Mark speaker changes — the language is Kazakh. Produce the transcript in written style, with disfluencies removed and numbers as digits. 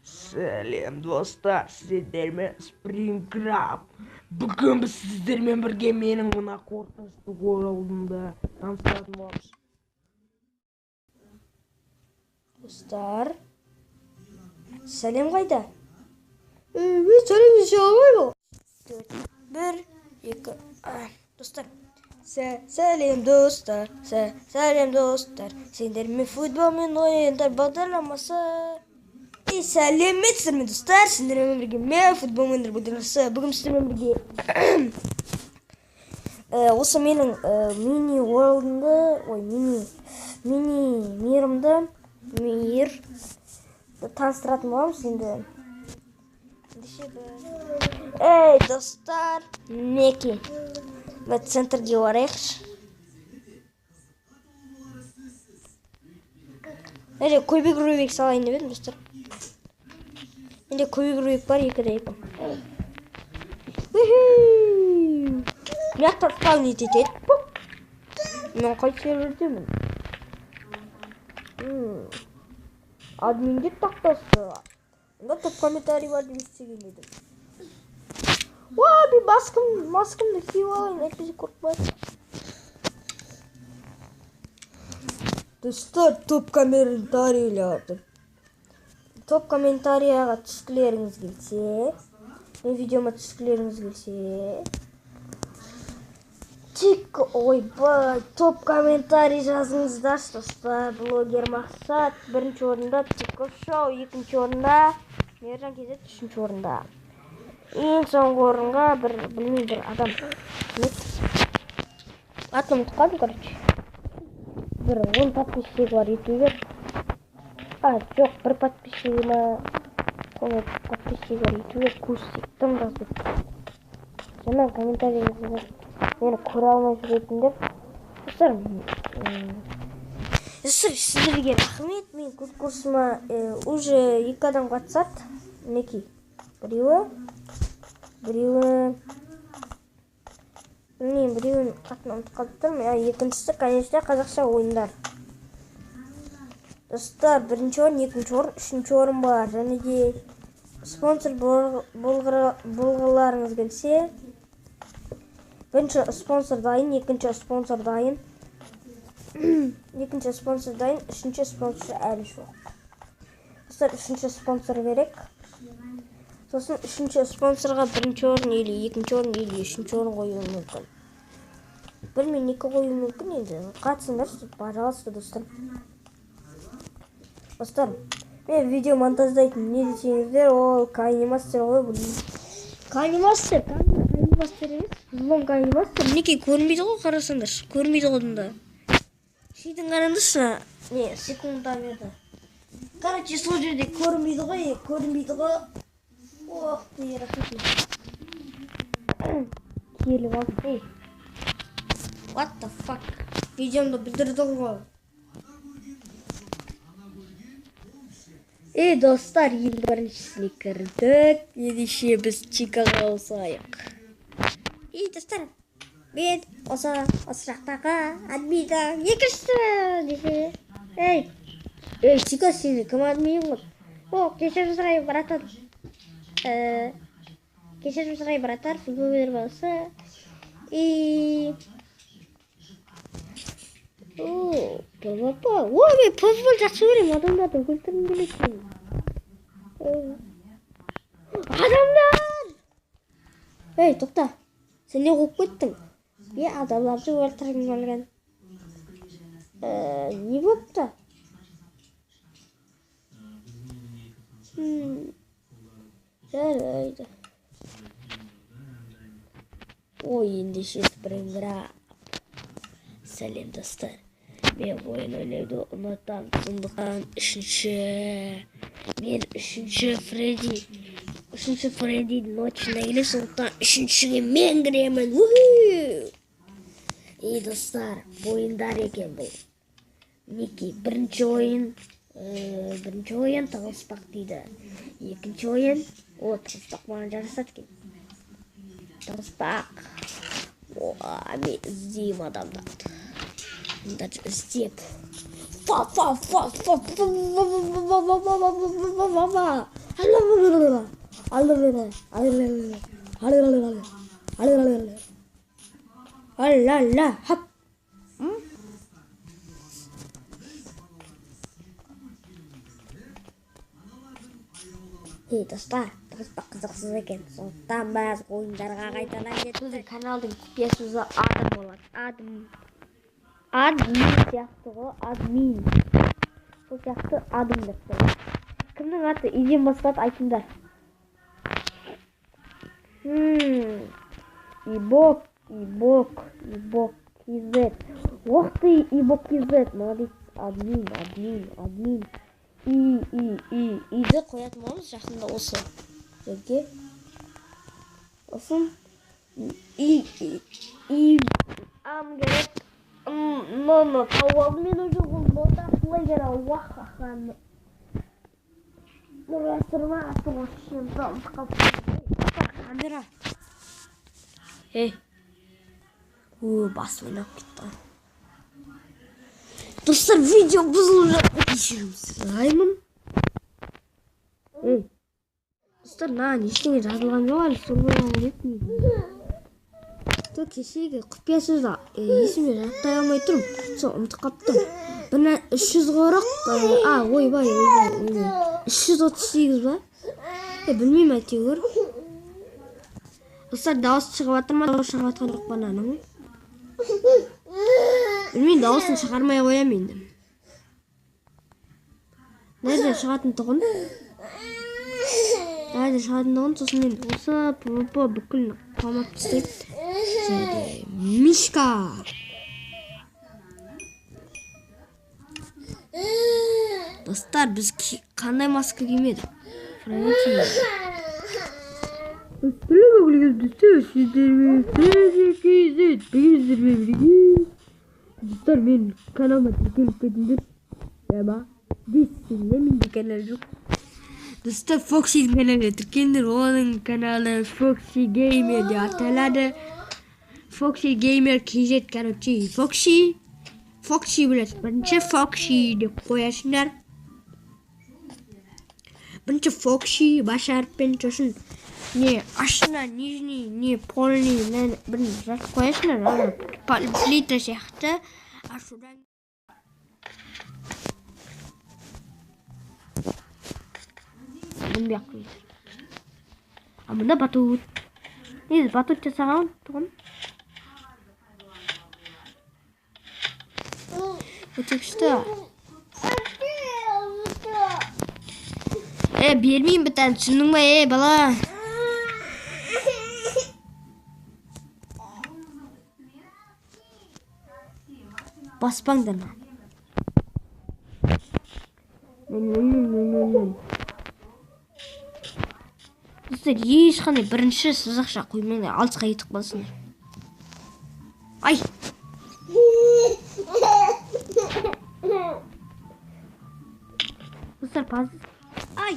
Speaker 1: Сәлем достар, сіздермен Springcraft. Бүгін біз сіздермен бірге менің мына қорқынышты оралымды таныстыратын боламыз.
Speaker 2: Достар, сәлем қайда? Мен сәлем есе алмаймын. 4, 1, 2, достар. Сәлем достар, сәлем достар. Сендермен футболмен ойындар бағдарламасы. Сәлеметсіздер ме достар? Сендермен бірге мен футболмен ойындар бағдарламасы. Бүгін сіздермен бірге осы менің мини уорлдымды, мир таныстыратын боламыз енді. Эй, достар, мінекей. Мен центрге барайықшы. Менде көбек рубик салайын деп едім, достар. Менде көбек рубик бар, 2-2. Мияқтар спаун етеді. Мен қай сервердемін? Админдер тақтасы. Онда топ комментарий бар демекші келеді. Мен маскымды киіп алайын, әйтпесе қорықпайды. Достар, топ комментарийлерді. Топ комментарияға түскілеріңіз келсе, мен видеома түскілеріңіз келсе, топ комментарий жазыңыздаршы, достар. Блогер Мақсат 1-ші орында, Тиков Шоу 2-ші орында, Мержан Кезет 3-ші орында. Ең соңғы орынға бір адам. Атын ұмытып қалдым, короче. Бір 10 подписчигі бар, ютубер. Жоқ, бір подписчигі ма, соны подписчигі бар, ютубер Курсик. Тым жазды. Жаңа комментарийіңізді мені көре алмай жүретіндер. Достар, сіздерге рахмет. Мен курсыма уже 2 адам қатысады. Мінекей. Біреуін қатын ұмытып қалыптырмын. Екіншісі, конечно, қазақша ойындар. Достар, 1-ші орын, 2-ші орын, 3-ші орын бар. Және де спонсор болғыларыңыз келсе, 1-ші спонсор дайын, 2-ші спонсор дайын, 2-ші спонсор дайын, 3-ші спонсор әлі жоқ. Достар, 3-ші спонсор керек. Сосын 3-ші спонсорға 1-ші орын, или 2-ші орын, или 3-ші орын қойуы мүмкін. 1 мен 2 қойуы мүмкін енді. Қатысыңдар, пожалуйста, достар. Достар, мен видео монтаждайтын не десеңіздер, ол Кайнимастер ғой, білмеймін. Кайнимастер емес, злом Кайнимастер. Мінекей көрінбейді ғой, қарасаңдар. Көрінбейді ғодында. Шейдің қараңдаршы, не, секундта берді. Короче, сол жерде көрінбейді ғой. Ох, дейі рахметім. Келіп алды. What the fuck? Видеомды білдірдің ғой. Достар, енді біріншісіне кірдік. Ендеше біз Чикаға ауысайық. Достар, мен осы жақтағы админді екіншісі десе. Чика, сені кім админ ғой? Кешірім сұрайын, братан. Кешірім сұрайын, братар, футбол өнер баласы. Мен футбол жақсы көремін, адамдардың күлтірін келетін. Адамдар! Тоқта, сен не қойып кеттің? Адамдарды өлтіргім келген. Не болыпты? Жарайды. Ендеше Springcraft. Сәлем, достар. Мен ойын ойнауды ұнатамын. Сондықтан мен 3-ші Фредди ночына келем, сондықтан 3-шіге мен кіремін. Достар, ойындар екен бұл. Мінекей, 1-ші ойын тығылыспақ дейді. 2-ші ойын, тығылыспақ маған жарасады екен. Тығылыспақ. Мен іздеймін адамдарды. Даже іздеп. Alala hop. Достар, қызықсыз екен. Сондықтан бәрі ойындарға қайтадан кетті. Каналдың құпиясы адым болады. Админ сияқты ғой, админ. Сол сияқты адым деп қойды. Кімнің аты иден бастады айтыңдар. Ибок, KZ. Ох ты, Ибок KZ. Молодец, админ. Иді қоятын боламыз жақында осы жерге. Осын ам керек. Но тауып алдым мен уже ол нота плеера уахаханы. Нұрастырма асыға шем талдықап. Камера. Басым ойнап кетті. Достар, видео бұзылып жатыр. Кешірім сұраймын. Достар, ештеңе жазылған жоқ әлі, соңғы кетмейді. Кешегі құпия сөзді есіме жаттай алмай тұрмын. Сол ұмытып қаптым. Бұны 340, 338 ба? Білмеймін әйтеуір. Достар, дауыс шығып жатыр ма? Дауыс шығып жатқан жоқ бананың. Білмеймін, дауысын шығармай қоям енді. Nerede шығатын тұғын? Сосын мен осы PvP бүкіл қамап тістейм. Мишка. Достар, біз қандай маска кимедік? Достар, мен каналыма тіркеліп кетіңдер. Менде канал жоқ. Достар, Фокси каналы тіркеліңдер. Оның каналы Фокси Геймер деп аталады. Фокси Геймер KZ, короче, Фокси білесіз. Бірінші Фокси деп қоясыңдар. Бірінші Фокси баш әріппен сосын не астына нижний, не полный бірін жазып қоясыңдар. Плита сияқты. Ашудан бұны бияқ қойды. Мұнда батут. Несі батут жасаған тұғын? Өте күшті. Бермеймін бітән, түсіндің ба, бала? Баспаңдар ма? Достар, ешқандай бірінші сызықша қоймаңдар, алысқа етіп қалсыңдар. Ай! Достар, пазы. Ай!